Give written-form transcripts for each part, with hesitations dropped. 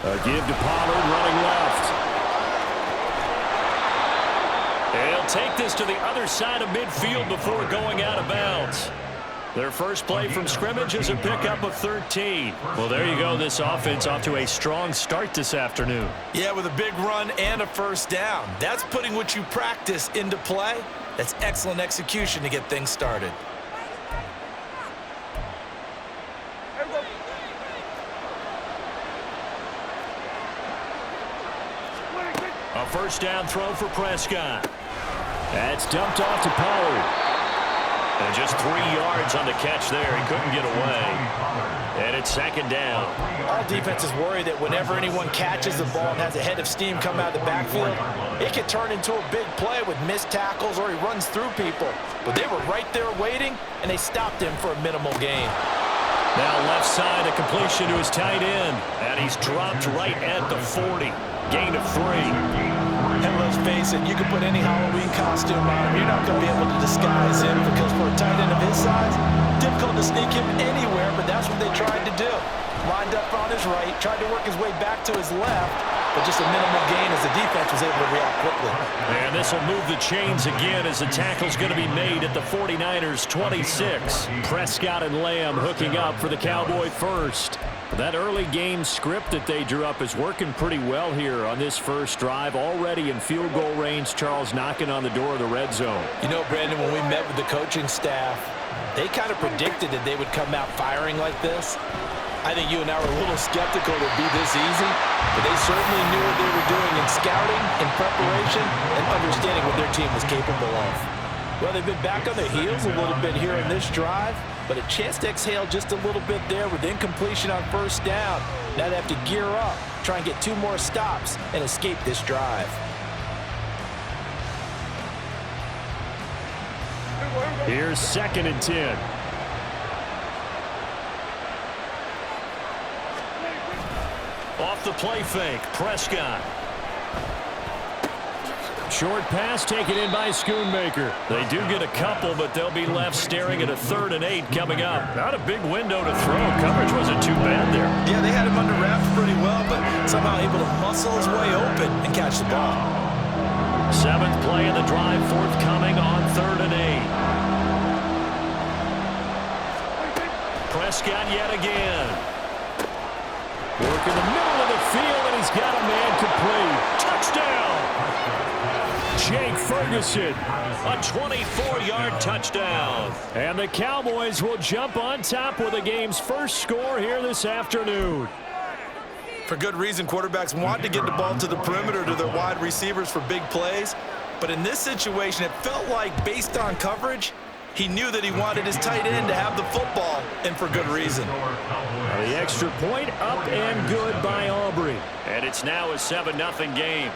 A give to Pollard running left. They'll take this to the other side of midfield before going out of bounds. Their first play from scrimmage is a pickup of 13. Well, there you go. This offense off to a strong start this afternoon. Yeah, with a big run and a first down. That's putting what you practice into play. That's excellent execution to get things started. A first down throw for Prescott. That's dumped off to Pollard. And just 3 yards on the catch there. He couldn't get away. And it's second down. All defenses worry that whenever anyone catches the ball and has a head of steam come out of the backfield, it can turn into a big play with missed tackles or he runs through people. But they were right there waiting, and they stopped him for a minimal gain. Now left side, a completion to his tight end. And he's dropped right at the 40. Gain of 3. And let's face it, you can put any Halloween costume on him. You're not going to be able to disguise him because for a tight end of his size, difficult to sneak him anywhere, but that's what they tried to do. Lined up on his right, tried to work his way back to his left, but just a minimal gain as the defense was able to react quickly. And this will move the chains again as the tackle's going to be made at the 49ers 26. Prescott and Lamb hooking up for the Cowboy first. That early game script that they drew up is working pretty well here on this first drive. Already in field goal range, Charles knocking on the door of the red zone. You know, Brandon, when we met with the coaching staff, they kind of predicted that they would come out firing like this. I think you and I were a little skeptical it would be this easy, but they certainly knew what they were doing in scouting, in preparation, and understanding what their team was capable of. Well, they've been back on their heels a little bit here in this drive, but a chance to exhale just a little bit there with incompletion on first down. Now they have to gear up, try and get 2 more stops, and escape this drive. Here's 2nd and 10. Off the play fake, Prescott. Short pass taken in by Schoonmaker. They do get a couple, but they'll be left staring at a 3rd and 8 coming up. Not a big window to throw. Coverage wasn't too bad there. Yeah, they had him under wraps pretty well, but somehow able to muscle his way open and catch the ball. 7th play of the drive, forthcoming on 3rd and 8. Prescott yet again. Work in the middle of the field, and he's got a man complete. Touchdown! Jake Ferguson, a 24-yard touchdown. And the Cowboys will jump on top with the game's first score here this afternoon. For good reason, quarterbacks want to get the ball to the perimeter to their wide receivers for big plays. But in this situation, it felt like, based on coverage, he knew that he wanted his tight end to have the football, and for good reason. The extra point up and good by Aubrey. And it's now a 7-0 game.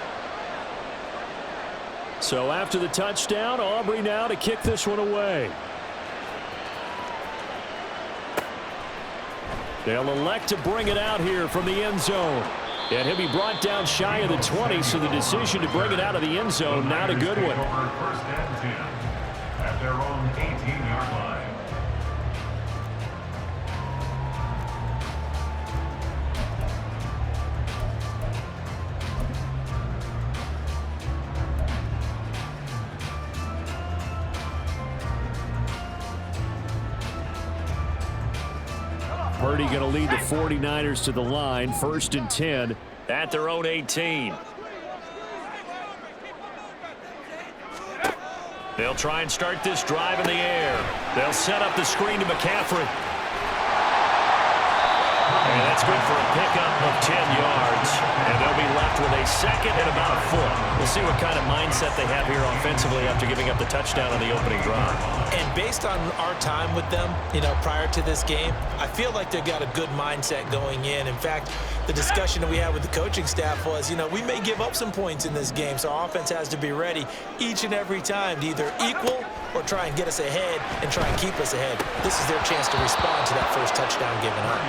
So after the touchdown, Aubrey now to kick this one away. They'll elect to bring it out here from the end zone. And he'll be brought down shy of the 20, so the decision to bring it out of the end zone, not a good one. First and 10 at their own 18-yard line. Purdy going to lead the 49ers to the line, 1st and 10 at their own 18. They'll try and start this drive in the air. They'll set up the screen to McCaffrey. And that's good for a pickup of 10 yards. And they'll be left with a 2nd and about a foot. We'll see what kind of mindset they have here offensively after giving up the touchdown on the opening drive. And based on our time with them, you know, prior to this game, I feel like they've got a good mindset going in. In fact, the discussion that we had with the coaching staff was, you know, we may give up some points in this game, so our offense has to be ready each and every time to either equal or try and get us ahead and try and keep us ahead. This is their chance to respond to that first touchdown given up.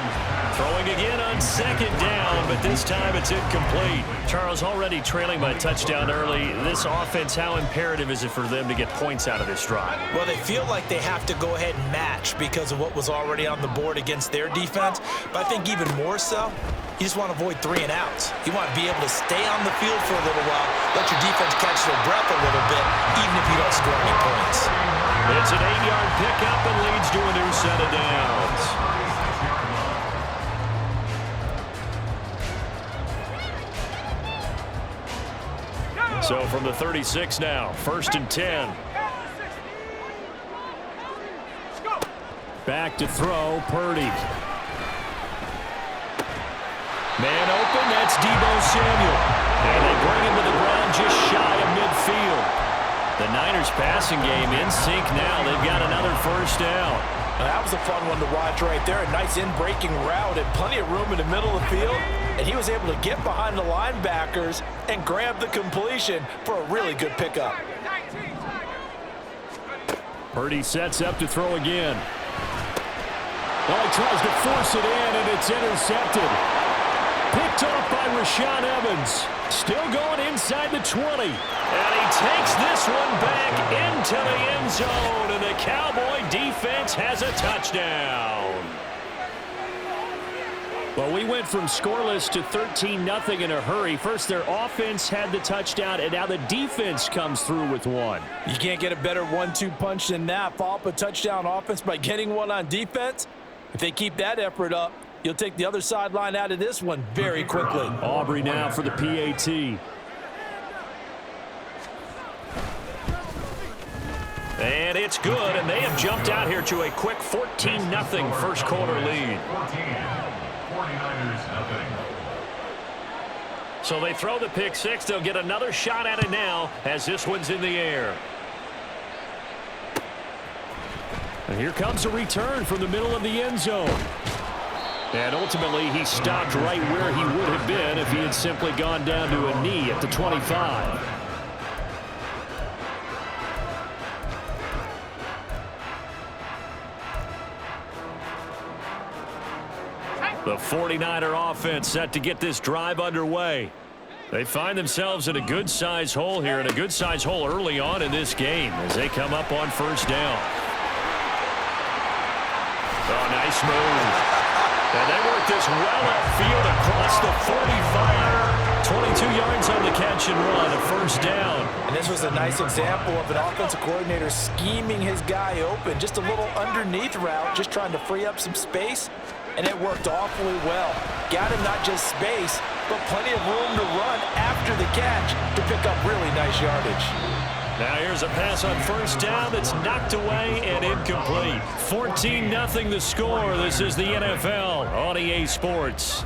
Throwing again on 2nd down, but this time it's incomplete. Charles, already trailing by touchdown early. This offense, how imperative is it for them to get points out of this drive? Well, they feel like they have to go ahead and match because of what was already on the board against their defense. But I think even more so, You just want to avoid 3 and outs. You want to be able to stay on the field for a little while, let your defense catch their breath a little bit, even if you don't score any points. It's an 8-yard pickup and leads to a new set of downs. So from the 36 now, 1st and 10. Back to throw, Purdy. Man open, that's Deebo Samuel. And they bring him to the ground just shy of midfield. The Niners passing game in sync now. They've got another first down. Now, that was a fun one to watch right there. A nice in-breaking route and plenty of room in the middle of the field. And he was able to get behind the linebackers and grab the completion for a really good pickup. Purdy sets up to throw again. Well, he tries to force it in, and it's intercepted. Picked off by Rashaan Evans. Still going inside the 20. And he takes this one back into the end zone. And the Cowboy defense has a touchdown. Well, we went from scoreless to 13-0 in a hurry. First, their offense had the touchdown, and now the defense comes through with one. You can't get a better 1-2 punch than that. Follow up a touchdown offense by getting one on defense. If they keep that effort up, you'll take the other sideline out of this one very quickly. Aubrey now for the PAT. And it's good, and they have jumped out here to a quick 14-0 first quarter lead. 49ers nothing. So they throw the pick six. They'll get another shot at it now as this one's in the air. And here comes a return from the middle of the end zone. And ultimately, he stopped right where he would have been if he had simply gone down to a knee at the 25. The 49er offense set to get this drive underway. They find themselves in a good-sized hole here, and a good-sized hole early on in this game as they come up on first down. Oh, nice move. And they work this well upfield across the 45. 22 yards on the catch and run, a first down. And this was a nice example of an offensive coordinator scheming his guy open. Just a little underneath route, just trying to free up some space. And it worked awfully well. Got him not just space, but plenty of room to run after the catch to pick up really nice yardage. Now here's a pass on first down that's knocked away and incomplete. 14-0 the score. This is the NFL on EA Sports.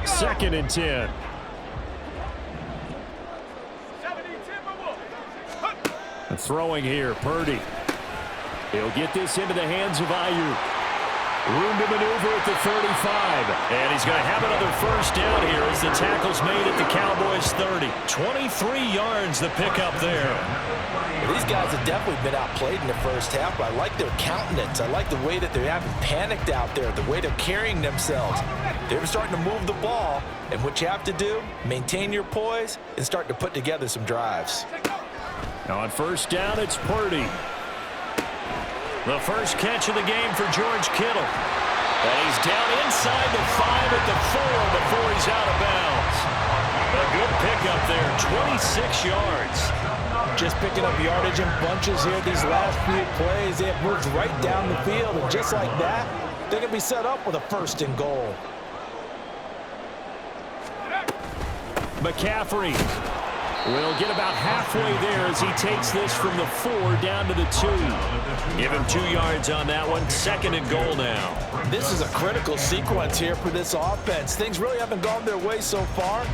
Second and 10. And throwing here, Purdy. He'll get this into the hands of Ayuk. Room to maneuver at the 35. And he's going to have another first down here as the tackle's made at the Cowboys' 30. 23 yards the pickup there. Well, these guys have definitely been outplayed in the first half, but I like their countenance. I like the way that they haven't panicked out there, the way they're carrying themselves. They're starting to move the ball, and what you have to do, maintain your poise and start to put together some drives. Now on first down, it's Purdy. The first catch of the game for George Kittle. And he's down inside the 5 at the 4 before he's out of bounds. A good pickup there, 26 yards. Just picking up yardage in bunches here these last few plays. They have moved right down the field, and just like that, they're going to be set up with a first and goal. McCaffrey will get about halfway there as he takes this from the 4 down to the 2. Give him 2 yards on that one. Second and goal now. This is a critical sequence here for this offense. Things really haven't gone their way so far.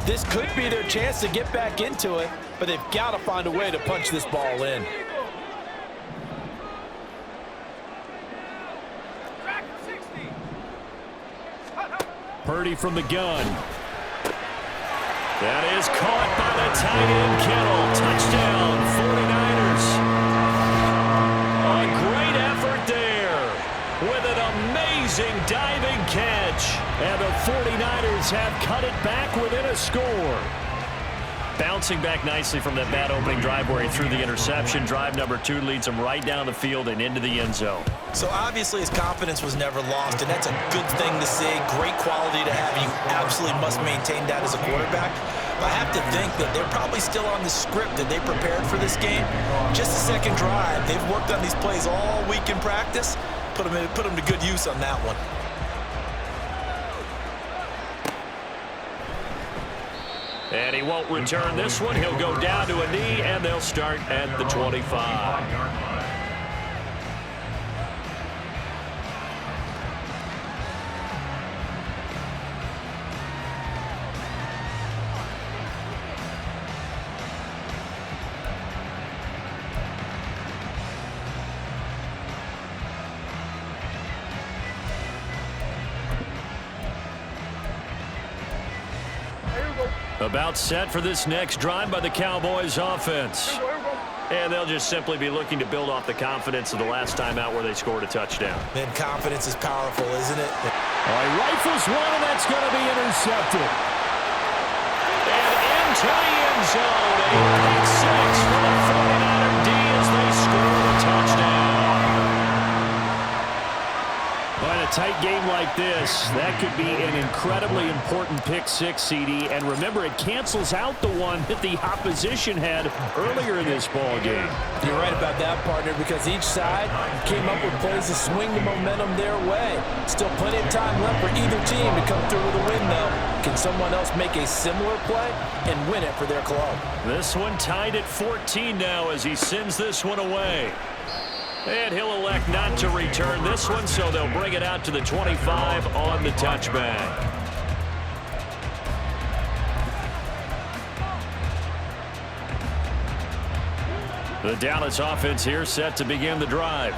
This could be their chance to get back into it, but they've got to find a way to punch this ball in. Purdy from the gun. That is caught by the tight end, Kittle. Touchdown, 49ers. A great effort there with an amazing diving catch. And the 49ers have cut it back within a score. Bouncing back nicely from that bad opening drive where he threw the interception. Drive number 2 leads him right down the field and into the end zone. So obviously his confidence was never lost, and that's a good thing to see. Great quality to have. You absolutely must maintain that as a quarterback. But I have to think that they're probably still on the script that they prepared for this game. Just the second drive. They've worked on these plays all week in practice. Put them to good use on that one. And he won't return this one. He'll go down to a knee, and they'll start at the 25. About set for this next drive by the Cowboys offense. And they'll just simply be looking to build off the confidence of the last time out where they scored a touchdown. Man, confidence is powerful, isn't it? He rifles one, and that's going to be intercepted. And into the end zone. A pick six for the 49er D as they score the touchdown. Well, in a tight game like this, that could be an incredibly important pick six, CD. And remember, it cancels out the one that the opposition had earlier in this ball game. You're right about that, partner, because each side came up with plays to swing the momentum their way. Still plenty of time left for either team to come through with a win, though. Can someone else make a similar play and win it for their club? This one tied at 14 now as he sends this one away. And he'll elect not to return this one, so they'll bring it out to the 25 on the touchback. The Dallas offense here set to begin the drive.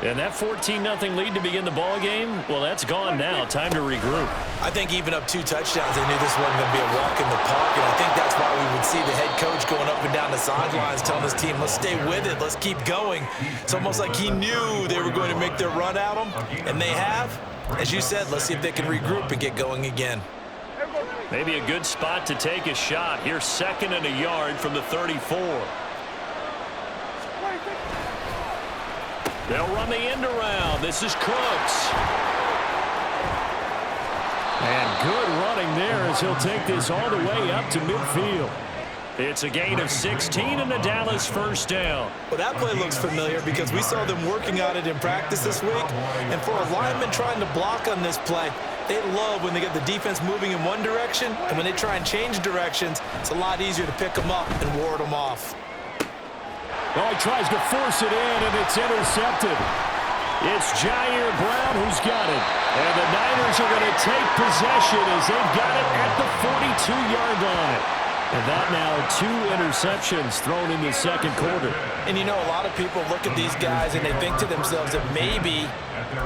And that 14-0 lead to begin the ball game, well, that's gone now. Time to regroup. I think even up 2 touchdowns, they knew this wasn't going to be a walk in the park, and I think that's why we would see the head coach going up and down the sidelines telling his team, let's stay with it, let's keep going. It's almost like he knew they were going to make their run at him, and they have. As you said, let's see if they can regroup and get going again. Maybe a good spot to take a shot. Here's 2nd and a yard from the 34. They'll run the end around. This is Cooks. And good running there as he'll take this all the way up to midfield. It's a gain of 16 and a Dallas first down. Well, that play looks familiar because we saw them working on it in practice this week. And for a lineman trying to block on this play, they love when they get the defense moving in one direction. And when they try and change directions, it's a lot easier to pick them up and ward them off. Well, he tries to force it in, and it's intercepted. It's Jair Brown who's got it. And the Niners are going to take possession as they've got it at the 42-yard line. And that now 2 interceptions thrown in the second quarter. And you know, a lot of people look at these guys and they think to themselves that maybe,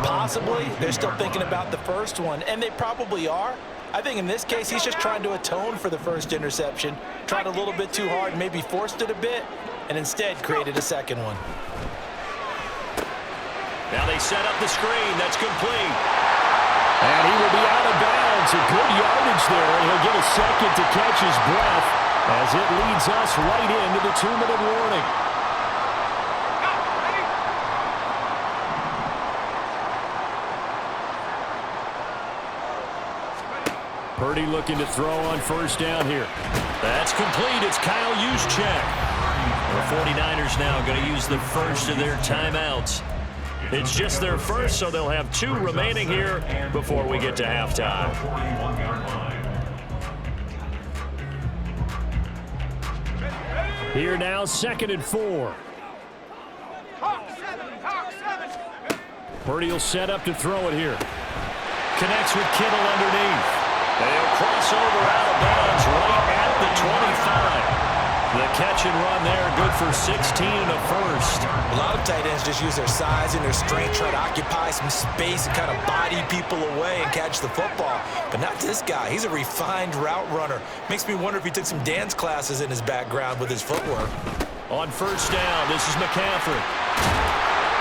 possibly, they're still thinking about the first one. And they probably are. I think in this case, he's just trying to atone for the first interception. Tried a little bit too hard, maybe forced it a bit, and instead created a second one. Now they set up the screen. That's complete. And he will be out of bounds. A good yardage there, and he'll get a second to catch his breath as it leads us right into the 2-minute warning. Purdy looking to throw on first down here. That's complete. It's Kyle Juszczyk. The 49ers now going to use the first of their timeouts. It's just their first, so they'll have 2 remaining here before we get to halftime. Here now, 2nd and 4. Purdy will set up to throw it here. Connects with Kittle underneath. They'll cross over out of bounds right at the 25. The catch and run there, good for 16 and a first. A lot of tight ends just use their size and their strength, try to occupy some space and kind of body people away and catch the football. But not this guy. He's a refined route runner. Makes me wonder if he took some dance classes in his background with his footwork. On first down, this is McCaffrey.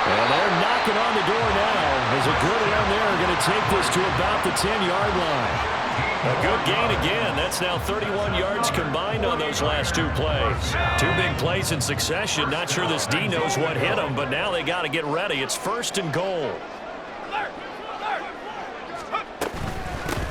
And they're knocking on the door now as a good run there going to take this to about the 10-yard line. A good gain again. That's now 31 yards combined on those last two plays. Two big plays in succession. Not sure this D knows what hit them, but now they got to get ready. It's 1st and goal.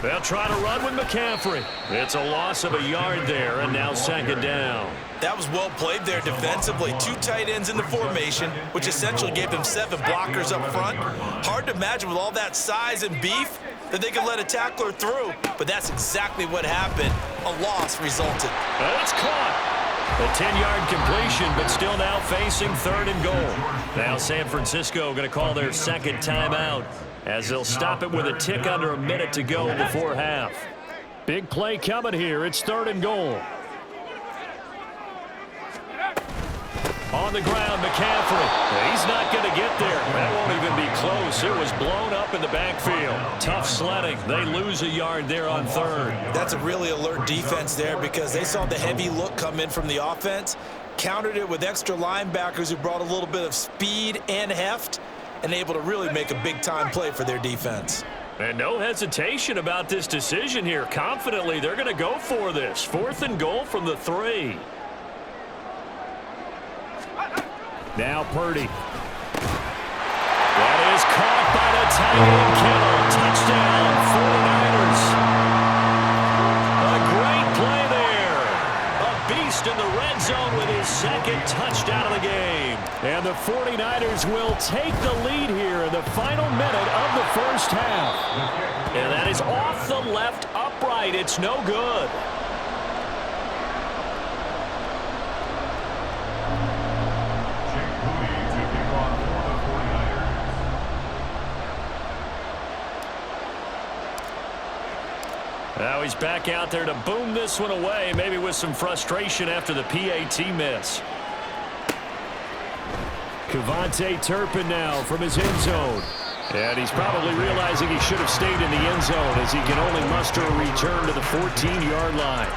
They'll try to run with McCaffrey. It's a loss of a yard there, and now 2nd down. That was well played there defensively. 2 tight ends in the formation, which essentially gave them 7 blockers up front. Hard to imagine with all that size and beef that they could let a tackler through, but that's exactly what happened. A loss resulted. It's caught. A 10-yard completion, but still now facing 3rd and goal. Now San Francisco going to call their 2nd timeout as they'll stop it with a tick under a minute to go before half. Big play coming here. It's 3rd and goal. On the ground, McCaffrey. He's not going to get there. That won't even be close. It was blown up in the backfield. Tough sledding. They lose a yard there on 3rd. That's a really alert defense there because they saw the heavy look come in from the offense, countered it with extra linebackers who brought a little bit of speed and heft, and able to really make a big-time play for their defense. And no hesitation about this decision here. Confidently, they're going to go for this. 4th and goal from the 3. Now Purdy. That is caught by the tight end Kittle. Touchdown, 49ers. A great play there. A beast in the red zone with his 2nd touchdown of the game. And the 49ers will take the lead here in the final minute of the 1st half. And that is off the left upright. It's no good. Now he's back out there to boom this one away, maybe with some frustration after the PAT miss. Kevontae Turpin now from his end zone. And he's probably realizing he should have stayed in the end zone as he can only muster a return to the 14-yard line.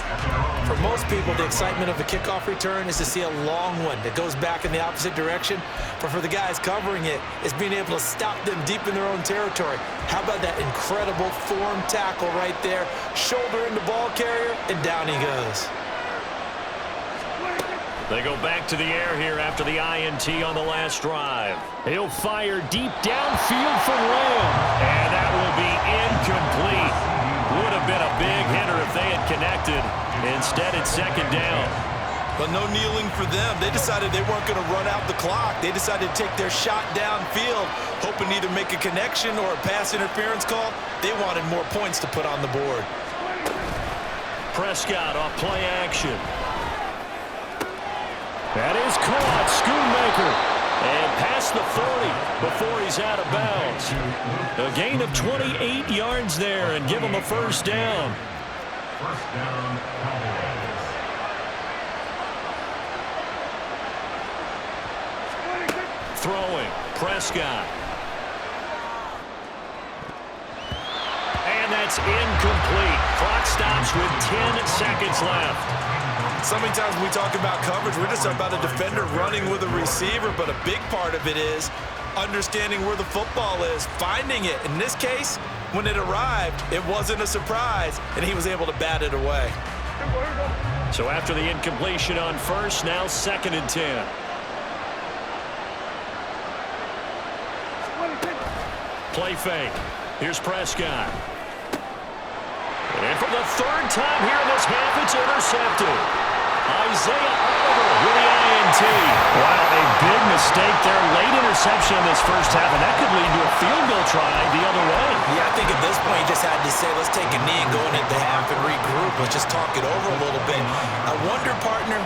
For most people, the excitement of a kickoff return is to see a long one that goes back in the opposite direction. But for the guys covering it, it's being able to stop them deep in their own territory. How about that incredible form tackle right there? Shoulder in the ball carrier, and down he goes. They go back to the air here after the INT on the last drive. He'll fire deep downfield for Lamb. And that will be incomplete. Would have been a big hitter if they had connected. Instead, it's 2nd down. But no kneeling for them. They decided they weren't going to run out the clock. They decided to take their shot downfield, hoping to either make a connection or a pass interference call. They wanted more points to put on the board. Prescott off play action. That is caught. Schoonmaker. And past the 40 before he's out of bounds. A gain of 28 yards there and give him a 1st down. 1st down, Cowboys. Throwing. Prescott. And that's incomplete. Clock stops with 10 seconds left. So many times when we talk about coverage, we're just about a defender running with a receiver, but a big part of it is understanding where the football is, finding it. In this case, when it arrived, it wasn't a surprise, and he was able to bat it away. So after the incompletion on 1st, now 2nd and 10. Play fake. Here's Prescott. And for the 3rd time here in this half, it's intercepted. Isaiah Oliver with the INT. Wow, a big mistake there. Late interception in this 1st half, and that could lead to a field goal try the other way. Yeah, I think at this point you just had to say, let's take a knee and go into half and regroup. Let's just talk it over a little bit. I wonder, partner,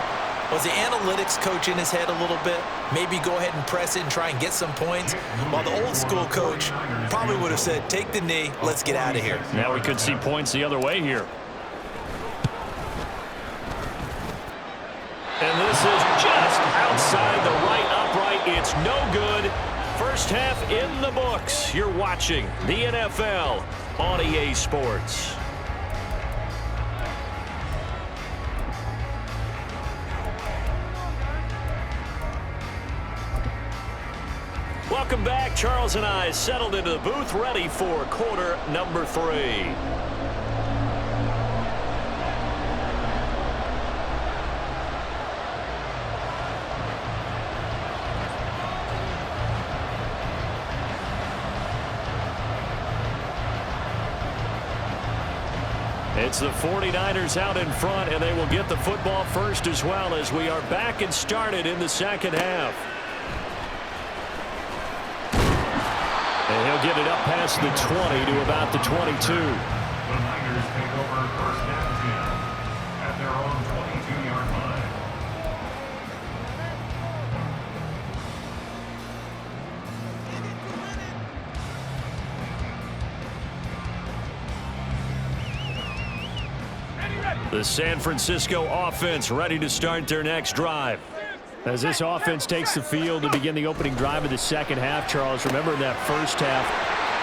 was the analytics coach in his head a little bit? Maybe go ahead and press it and try and get some points? While the old school coach probably would have said, take the knee, let's get out of here. Now we could see points the other way here. And this is just outside the right upright. It's no good. 1st half in the books. You're watching the NFL on EA Sports. Welcome back. Charles and I settled into the booth, ready for quarter number 3. It's the 49ers out in front, and they will get the football first as well as we are back and started in the second half. And he'll get it up past the 20 to about the 22. The Niners take over first and 10 at their own 22-yard line. The San Francisco offense ready to start their next drive. As this offense takes the field to begin the opening drive of the second half, Charles, remember in that first half,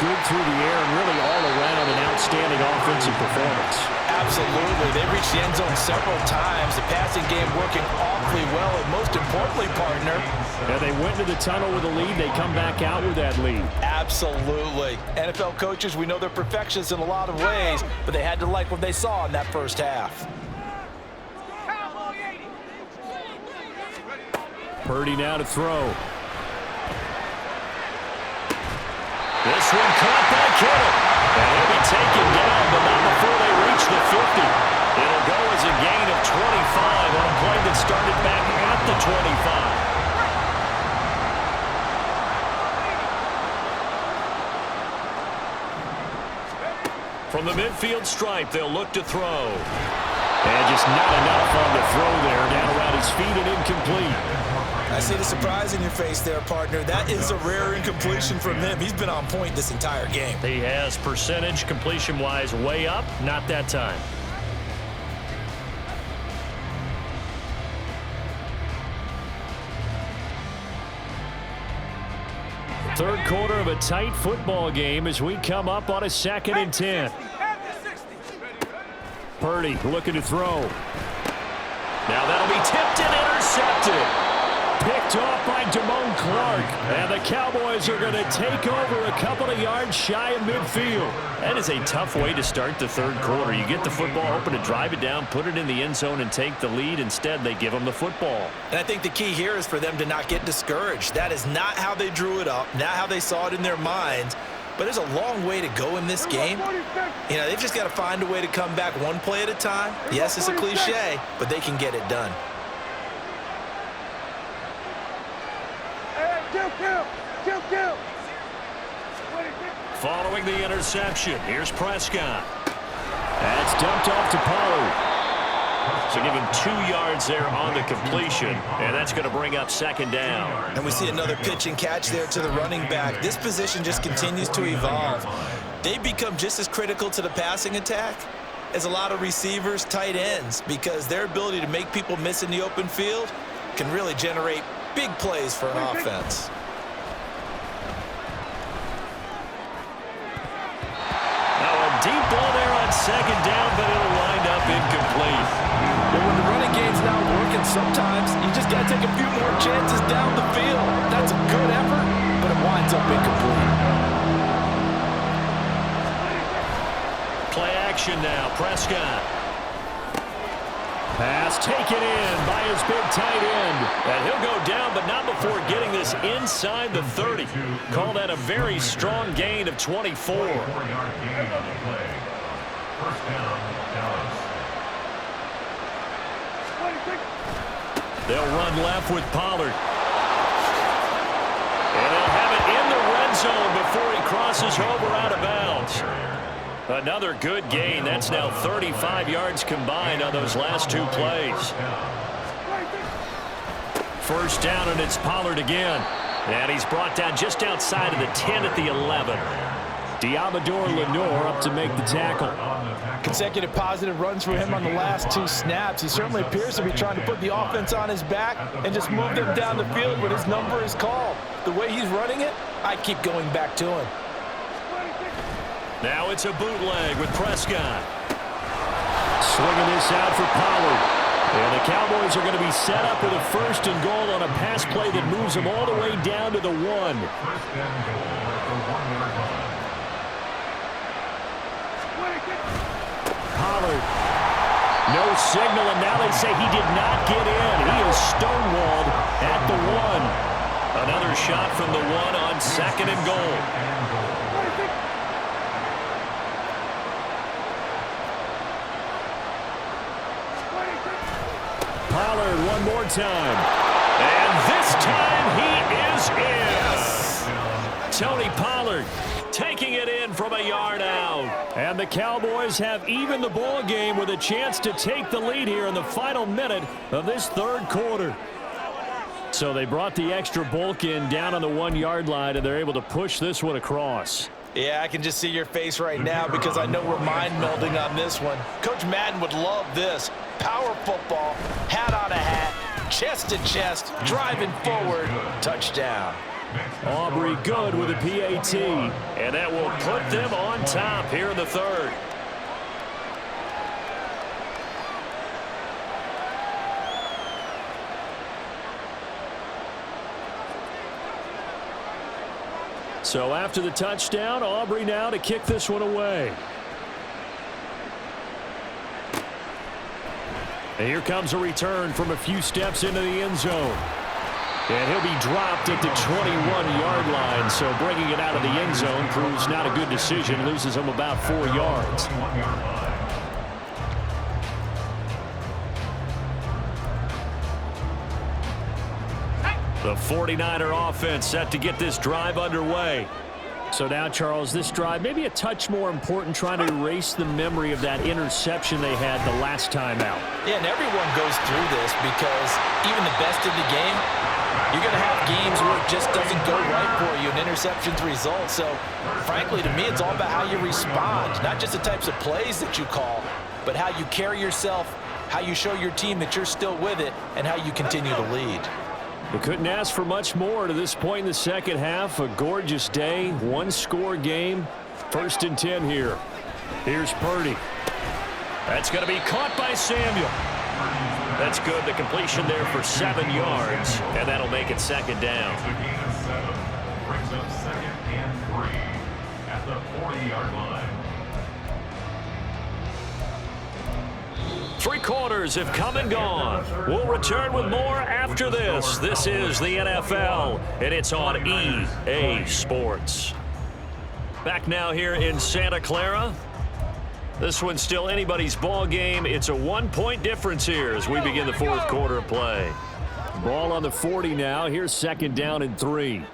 good through the air and really all around an outstanding offensive performance. Absolutely. They reached the end zone several times. The passing game working awfully well, and most importantly, partner. And they went to the tunnel with a lead. They come back out with that lead. Absolutely. NFL coaches, we know they're perfectionists in a lot of ways, but they had to like what they saw in that first half. Purdy now to throw. This one caught by Kittle. And he'll be taken down, but not before they reach the 50. It'll go as a gain of 25 on a play that started back at the 25. From the midfield stripe, they'll look to throw. And just not enough on the throw there. Down around his feet and incomplete. I see the surprise in your face there, partner. That is a rare incompletion from him. He's been on point this entire game. He has percentage completion-wise way up. Not that time. Third quarter of a tight football game as we come up on a 2nd and 10. Purdy looking to throw. Now that'll be tipped and intercepted. Picked off by Damone Clark. And the Cowboys are going to take over a couple of yards shy of midfield. That is a tough way to start the third quarter. You get the football open to drive it down, put it in the end zone, and take the lead. Instead, they give them the football. And I think the key here is for them to not get discouraged. That is not how they drew it up, not how they saw it in their minds. But there's a long way to go in this game. You know, they've just got to find a way to come back one play at a time. Yes, it's a cliche, but they can get it done. Following the interception, here's Prescott. That's dumped off to Pollard. So give him 2 yards there on the completion, and that's going to bring up 2nd down. And we see another pitch and catch there to the running back. This position just continues to evolve. They become just as critical to the passing attack as a lot of receivers, tight ends, because their ability to make people miss in the open field can really generate big plays for an offense. Now a deep ball there on 2nd down, but it'll wind up incomplete. But when the running game's not working, sometimes you just got to take a few more chances down the field. That's a good effort, but it winds up incomplete. Play action now, Prescott. Pass taken in by his big tight end. And he'll go down, but not before getting this inside the 30. Call that a very strong gain of 24. 4-yard gain on the play. First down, Dallas. They'll run left with Pollard. And they'll have it in the red zone before he crosses over out of bounds. Another good gain. That's now 35 yards combined on those last 2 plays. First down, and it's Pollard again. And he's brought down just outside of the 10 at the 11. Diamador Lenore up to make the tackle. Consecutive positive runs for him on the last 2 snaps. He certainly appears to be trying to put the offense on his back and just move them down the field when his number is called. The way he's running it, I keep going back to him. Now it's a bootleg with Prescott. Swinging this out for Pollard. And the Cowboys are going to be set up with a 1st and goal on a pass play that moves them all the way down to the 1. 1st and goal at the 1-yard line. Pollard. No signal, and now they say he did not get in. He is stonewalled at the 1. Another shot from the 1 on 2nd and goal. 2nd one more time. And this time he is in. Yes. Tony Pollard taking it in from a yard out. And the Cowboys have even the ball game with a chance to take the lead here in the final minute of this third quarter. So they brought the extra bulk in down on the 1 yard line, and they're able to push this one across. Yeah, I can just see your face right now because I know we're mind melding on this one. Coach Madden would love this. Power football, hat on a hat, chest to chest, driving forward, touchdown. Aubrey good with a PAT, and that will put them on top here in the third. So after the touchdown, Aubrey now to kick this one away. And here comes a return from a few steps into the end zone. And he'll be dropped at the 21-yard line, so bringing it out of the end zone proves not a good decision. Loses him about 4 yards. The 49er offense set to get this drive underway. So now, Charles, this drive maybe a touch more important, trying to erase the memory of that interception they had the last time out. Yeah, and everyone goes through this because even the best of the game, you're going to have games where it just doesn't go right for you, and interceptions result. So, frankly, to me, it's all about how you respond, not just the types of plays that you call, but how you carry yourself, how you show your team that you're still with it, and how you continue to lead. We couldn't ask for much more to this point in the second half. A gorgeous day, one-score game. 1st and 10 here. Here's Purdy. That's going to be caught by Samuel. That's good. The completion there for 7 yards, and that'll make it 2nd down. The gain of 7 brings up 2nd and 3 at the 40-yard line. 3 quarters have come and gone. We'll return with more after this. This is the NFL, and it's on EA Sports. Back now here in Santa Clara. This one's still anybody's ball game. It's a 1-point difference here as we begin the 4th quarter of play. Ball on the 40 now. Here's 2nd down and 3.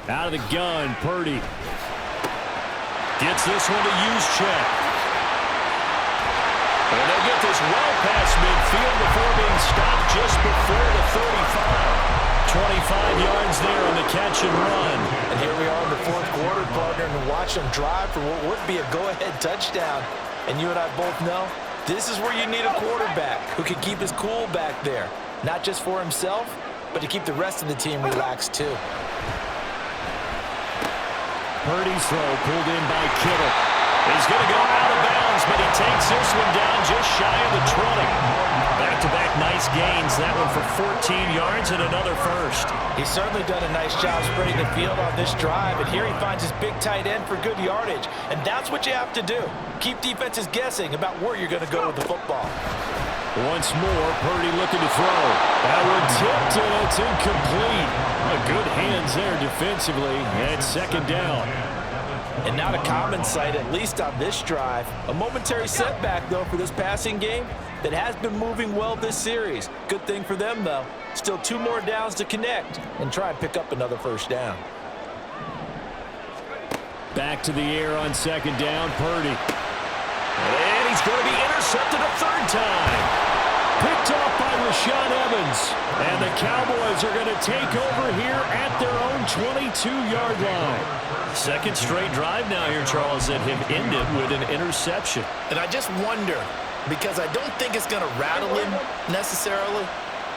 Out of the gun, Purdy. Gets this one to use check. And they'll get this well past midfield before being stopped just before the 35. 25 yards there on the catch and run. And here we are in the 4th quarter, partner, and watch them drive for what would be a go-ahead touchdown. And you and I both know this is where you need a quarterback who can keep his cool back there. Not just for himself, but to keep the rest of the team relaxed too. Purdy's throw pulled in by Kittle. He's going to go out of bounds, but he takes this one down just shy of the 20. Back-to-back nice gains. That one for 14 yards and another first. He's certainly done a nice job spreading the field on this drive, and here he finds his big tight end for good yardage. And that's what you have to do. Keep defenses guessing about where you're going to go with the football. Once more, Purdy looking to throw. That one tipped, and it's incomplete. Good hands there defensively, and 2nd down. And not a common sight, at least on this drive. A momentary setback, though, for this passing game that has been moving well this series. Good thing for them, though. Still 2 more downs to connect and try and pick up another 1st down. Back to the air on 2nd down, Purdy. And he's going to be intercepted a 3rd time. Picked off by Rashaan Evans. And the Cowboys are going to take over here at their own 22-yard line. 2nd straight drive now here, Charles, that have ended with an interception. And I just wonder, because I don't think it's going to rattle him necessarily,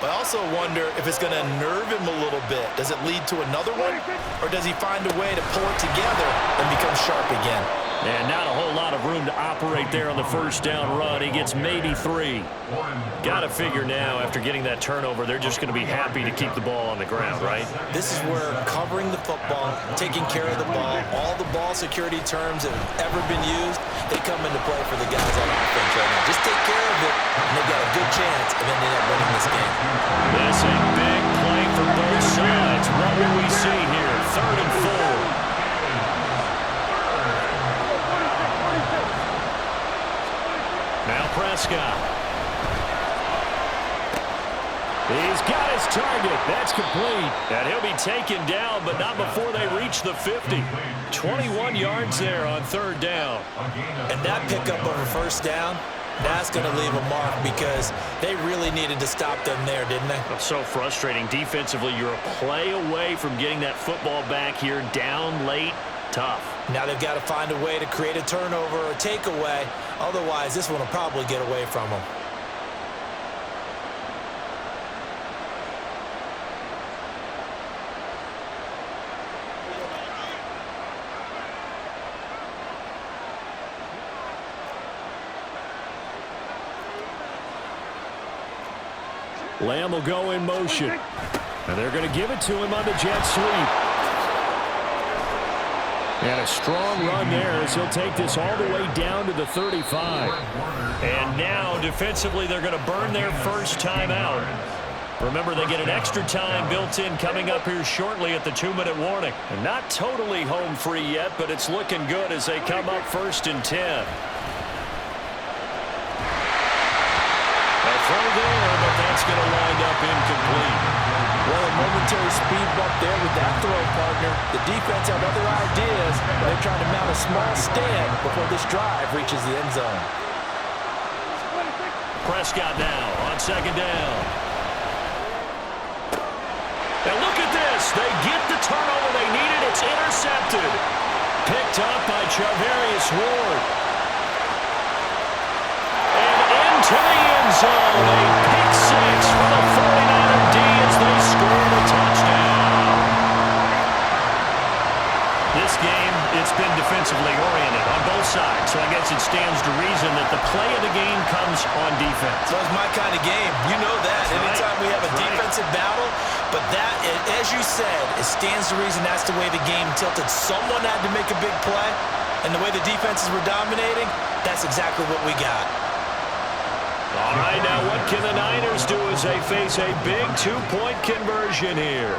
but I also wonder if it's going to nerve him a little bit. Does it lead to another one? Or does he find a way to pull it together and become sharp again? And not a whole lot of room to operate there on the 1st down run. He gets maybe 3. Got to figure now, after getting that turnover, they're just going to be happy to keep the ball on the ground, right? This is where covering the football, taking care of the ball, all the ball security terms that have ever been used, they come into play for the guys on offense right now. Just take care of it, and they've got a good chance of ending up winning this game. That's a big play for both sides. What will we see here? 3rd and 4. Now Prescott. And he'll be taken down, but not before they reach the 50. 21 yards there on third down. And that pickup of a first down, that's going to leave a mark because they really needed to stop them there, didn't they? That's so frustrating. Defensively, you're a play away from getting that football back here down late. Tough. Now they've got to find a way to create a turnover or a takeaway. Otherwise, this one will probably get away from them. Lamb will go in motion. And they're going to give it to him on the jet sweep. And a strong run there as he'll take this all the way down to the 35. And now, defensively, they're going to burn their first timeout. Remember, they get an extra time built in coming up here shortly at the 2-minute warning. And not totally home free yet, but it's looking good as they come up 1st and 10. Throw there, but that's going to wind up incomplete. Well, a momentary speed bump there with that throw, partner. The defense had other ideas, but they're trying to mount a small stand before this drive reaches the end zone. Prescott now on 2nd down. And look at this. They get the turnover they needed. It's intercepted. Picked up by Charvarius Ward. To the end zone, a pick 6 for the 49er D as they score the touchdown. This game, it's been defensively oriented on both sides, so I guess it stands to reason that the play of the game comes on defense. So it's my kind of game. You know that. Anytime we have a defensive battle, but that, as you said, it stands to reason that's the way the game tilted. Someone had to make a big play, and the way the defenses were dominating, that's exactly what we got. All right, now what can the Niners do as they face a big 2-point conversion here?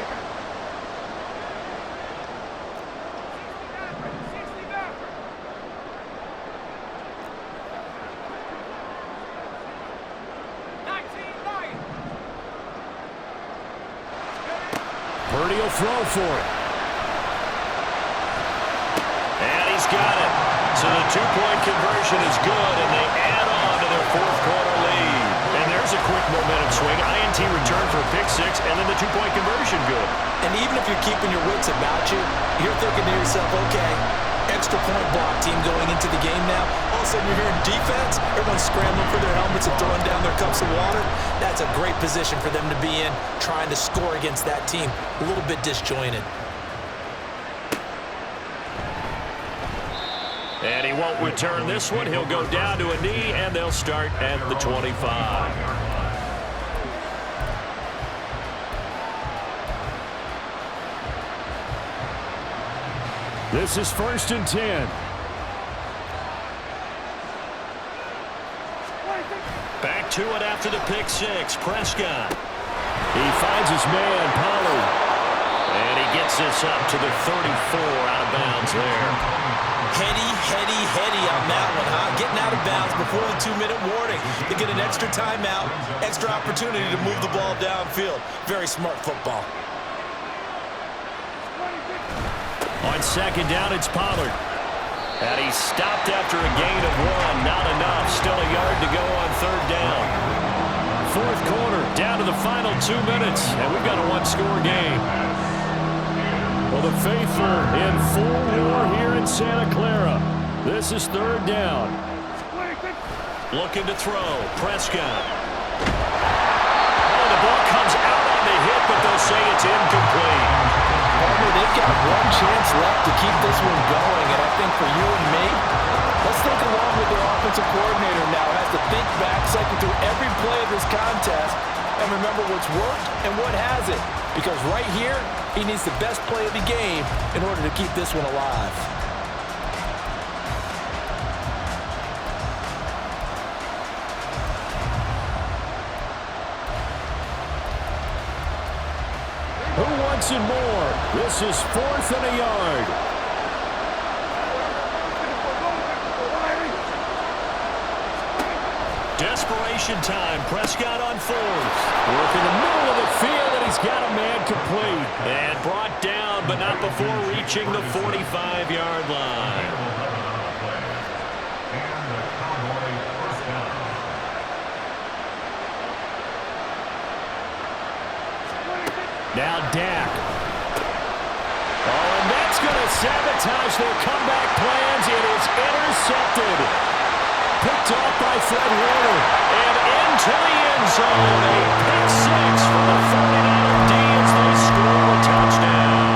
Purdy will throw for it. And he's got it. So the 2-point conversion is good, and they add on to their 4th quarter lead. And there's a quick momentum swing. INT return for a pick 6, and then the 2-point conversion good. And even if you're keeping your wits about you, you're thinking to yourself, okay, extra point block team going into the game now. All of a sudden you're hearing defense. Everyone's scrambling for their helmets and throwing down their cups of water. That's a great position for them to be in, trying to score against that team. A little bit disjointed. And he won't return this one. He'll go down to a knee, and they'll start at the 25. This is 1st and 10. Back to it after the pick 6. Prescott. He finds his man, Pollard. And he gets this up to the 34 out of bounds there. Heady on that one, huh? Getting out of bounds before the 2-minute warning. They get an extra timeout, extra opportunity to move the ball downfield. Very smart football. On 2nd down, it's Pollard. And he stopped after a gain of 1. Not enough. Still a yard to go on 3rd down. 4th quarter, down to the final 2 minutes. And we've got a 1-score game. Well, the faithful in full war here in Santa Clara. This is 3rd down. Looking to throw. Prescott. Oh, the ball comes out on the hit, but they'll say it's incomplete. Palmer, they've got one chance left to keep this one going, and I think for you and me, let's think along with their offensive coordinator now. Has to think back, cycle through every play of this contest, and remember what's worked and what hasn't. Because right here, he needs the best play of the game in order to keep this one alive. Who wants it more? This is 4th and a yard. Desperation time. Prescott on 4th. Work in the middle of the field, and he he's got a man complete. And brought down, but not before reaching the 45-yard line. And the Cowboy first down. Now Dak. Oh, and that's going to sabotage their comeback plans. It is intercepted. Picked off by Fred Warner. And into the end zone. A pick six for the 49er D as they score a touchdown.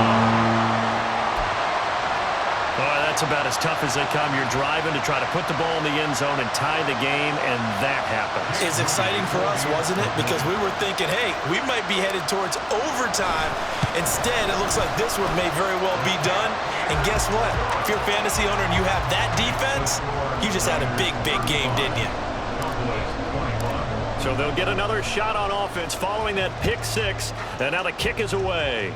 Boy, that's about as tough as they come. You're driving to try to put the ball in the end zone and tie the game, and that happens. It's exciting for us, wasn't it? Because we were thinking, hey, we might be headed towards overtime. Instead, it looks like this one may very well be done. And guess what? If you're a fantasy owner and you have that defense, you just had a big, big game, didn't you? So they'll get another shot on offense following that pick six. And now the kick is away.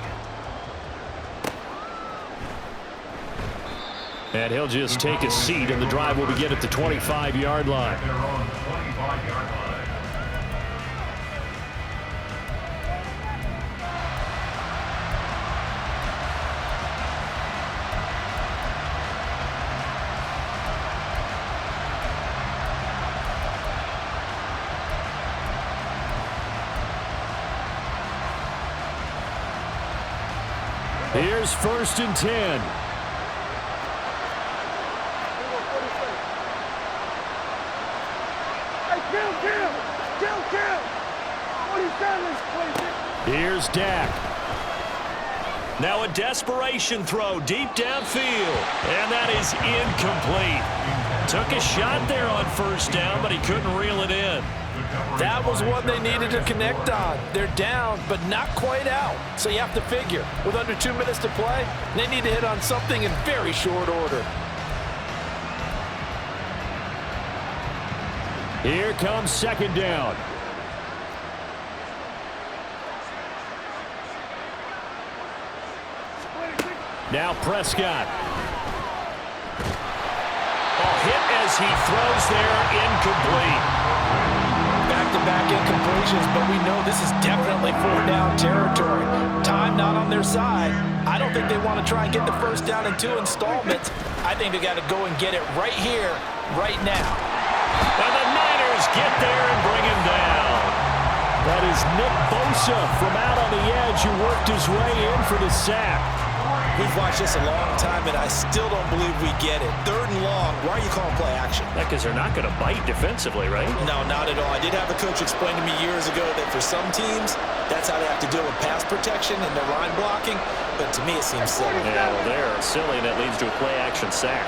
And he'll just take a seat, and the drive will begin at the 25-yard line. Their own 25-yard line. Here's 1st and 10. Here's Dak. Now a desperation throw deep downfield. And that is incomplete. Took a shot there on 1st down, but he couldn't reel it in. That was one they needed to connect on. They're down, but not quite out. So you have to figure, with under 2 minutes to play, they need to hit on something in very short order. Here comes 2nd down. Now Prescott. Hit as he throws there, incomplete. Back-to-back incompletions, but we know this is definitely 4th-down territory. Time not on their side. I don't think they want to try and get the 1st down in 2 installments. I think they got to go and get it right here, right now. And the Niners get there and bring him down. That is Nick Bosa from out on the edge who worked his way in for the sack. We've watched this a long time, and I still don't believe we get it. 3rd and long. Why are you calling play action? Because they're not going to bite defensively, right? No, not at all. I did have a coach explain to me years ago that for some teams, that's how they have to deal with pass protection and their line blocking. But to me, it seems silly. Yeah, well, they're silly, and that leads to a play action sack.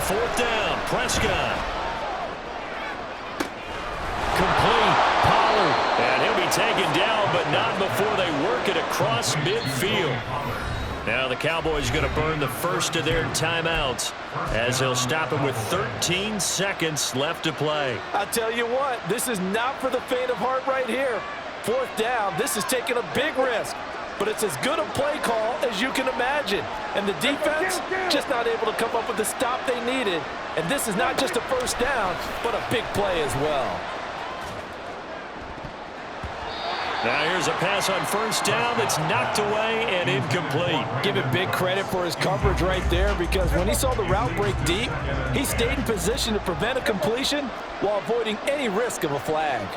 4th down, Prescott. Complete, Pollard. And he'll be taken down, but not before they work it across midfield. Now the Cowboys are going to burn the first of their timeouts as they'll stop him with 13 seconds left to play. I tell you what, this is not for the faint of heart right here. 4th down, this is taking a big risk. But it's as good a play call as you can imagine. And the defense just not able to come up with the stop they needed. And this is not just a 1st down, but a big play as well. Now here's a pass on 1st down that's knocked away and incomplete. Give it big credit for his coverage right there, because when he saw the route break deep, he stayed in position to prevent a completion while avoiding any risk of a flag.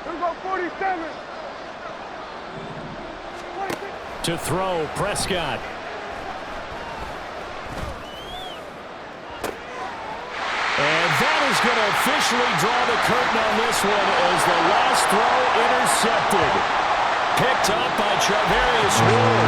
Here we go, 47. To throw, Prescott. And that is going to officially draw the curtain on this one as the last throw intercepted. Picked up by Charvarius Ward.